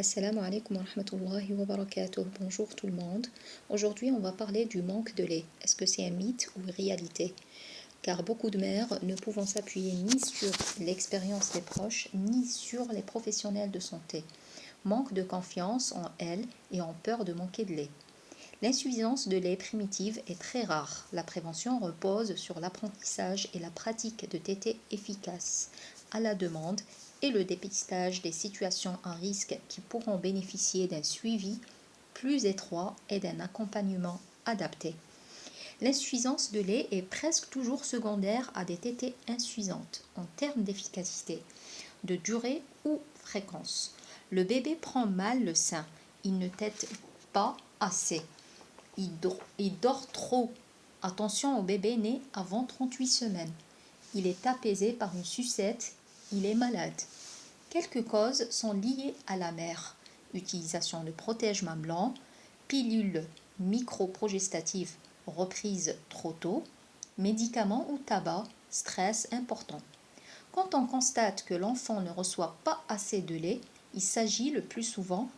Assalamu alaikum wa rahmatullahi wa barakatuh. Bonjour tout le monde. Aujourd'hui, on va parler du manque de lait. Est-ce que c'est un mythe ou une réalité? Car beaucoup de mères ne pouvant s'appuyer ni sur l'expérience des proches, ni sur les professionnels de santé, manquent de confiance en elles et ont peur de manquer de lait. L'insuffisance de lait primitive est très rare. La prévention repose sur l'apprentissage et la pratique de tétées efficaces à la demande et le dépistage des situations à risque qui pourront bénéficier d'un suivi plus étroit et d'un accompagnement adapté. L'insuffisance de lait est presque toujours secondaire à des tétées insuffisantes en termes d'efficacité, de durée ou fréquence. Le bébé prend mal le sein, il ne tète pas assez. Il dort trop. Attention au bébé né avant 38 semaines. Il est apaisé par une sucette. Il est malade. Quelques causes sont liées à la mère. Utilisation de protège-mamelon, pilules microprogestatives reprises trop tôt, médicaments ou tabac, stress important. Quand on constate que l'enfant ne reçoit pas assez de lait, il s'agit le plus souvent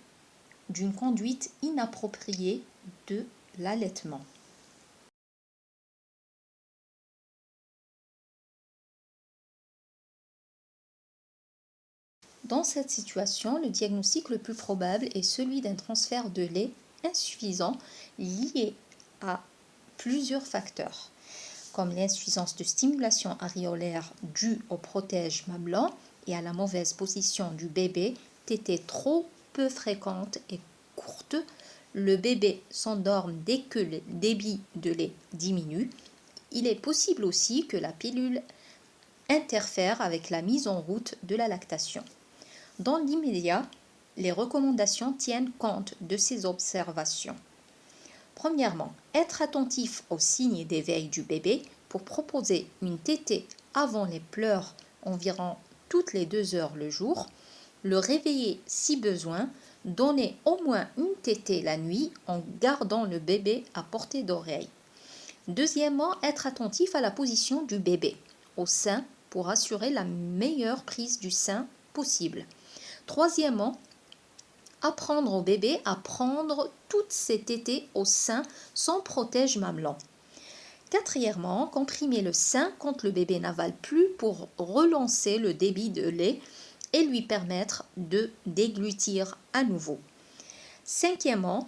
d'une conduite inappropriée de l'allaitement. Dans cette situation, le diagnostic le plus probable est celui d'un transfert de lait insuffisant lié à plusieurs facteurs, comme l'insuffisance de stimulation aréolaire due au protège-mamelon et à la mauvaise position du bébé, tétée trop peu fréquente et courte. Le bébé s'endorme dès que le débit de lait diminue. Il est possible aussi que la pilule interfère avec la mise en route de la lactation. Dans l'immédiat, les recommandations tiennent compte de ces observations. Premièrement, être attentif aux signes d'éveil du bébé pour proposer une tétée avant les pleurs environ toutes les 2 heures le jour, le réveiller si besoin, donner au moins une tétée la nuit en gardant le bébé à portée d'oreille. Deuxièmement, être attentif à la position du bébé au sein pour assurer la meilleure prise du sein possible. Troisièmement, apprendre au bébé à prendre toutes ses tétées au sein sans protège-mamelon. Quatrièmement, comprimer le sein quand le bébé n'avale plus pour relancer le débit de lait et lui permettre de déglutir à nouveau. Cinquièmement,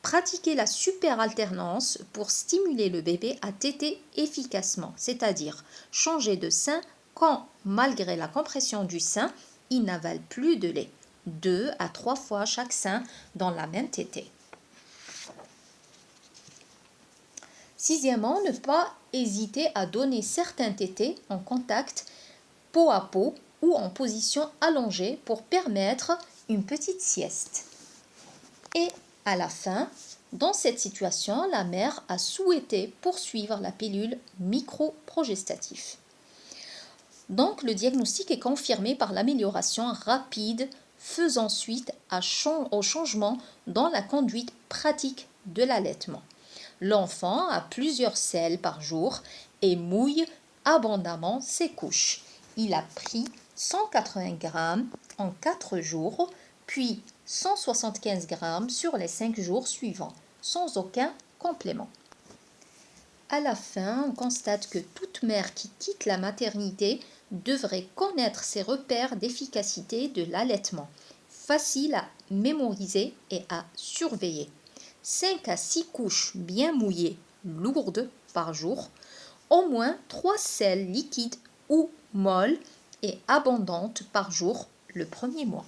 pratiquer la superalternance pour stimuler le bébé à téter efficacement, c'est-à-dire changer de sein quand, malgré la compression du sein, il n'avale plus de lait. 2 à 3 fois chaque sein dans la même tétée. Sixièmement, ne pas hésiter à donner certains tétés en contact peau à peau ou en position allongée pour permettre une petite sieste. Et à la fin, dans cette situation, la mère a souhaité poursuivre la pilule microprogestative. Donc, le diagnostic est confirmé par l'amélioration rapide faisant suite au changement dans la conduite pratique de l'allaitement. L'enfant a plusieurs selles par jour et mouille abondamment ses couches. Il a pris 180 grammes en 4 jours, puis 175 grammes sur les 5 jours suivants, sans aucun complément. À la fin, on constate que toute mère qui quitte la maternité devrait connaître ses repères d'efficacité de l'allaitement, facile à mémoriser et à surveiller. 5 à 6 couches bien mouillées, lourdes par jour, au moins 3 selles liquides ou molles et abondantes par jour le premier mois.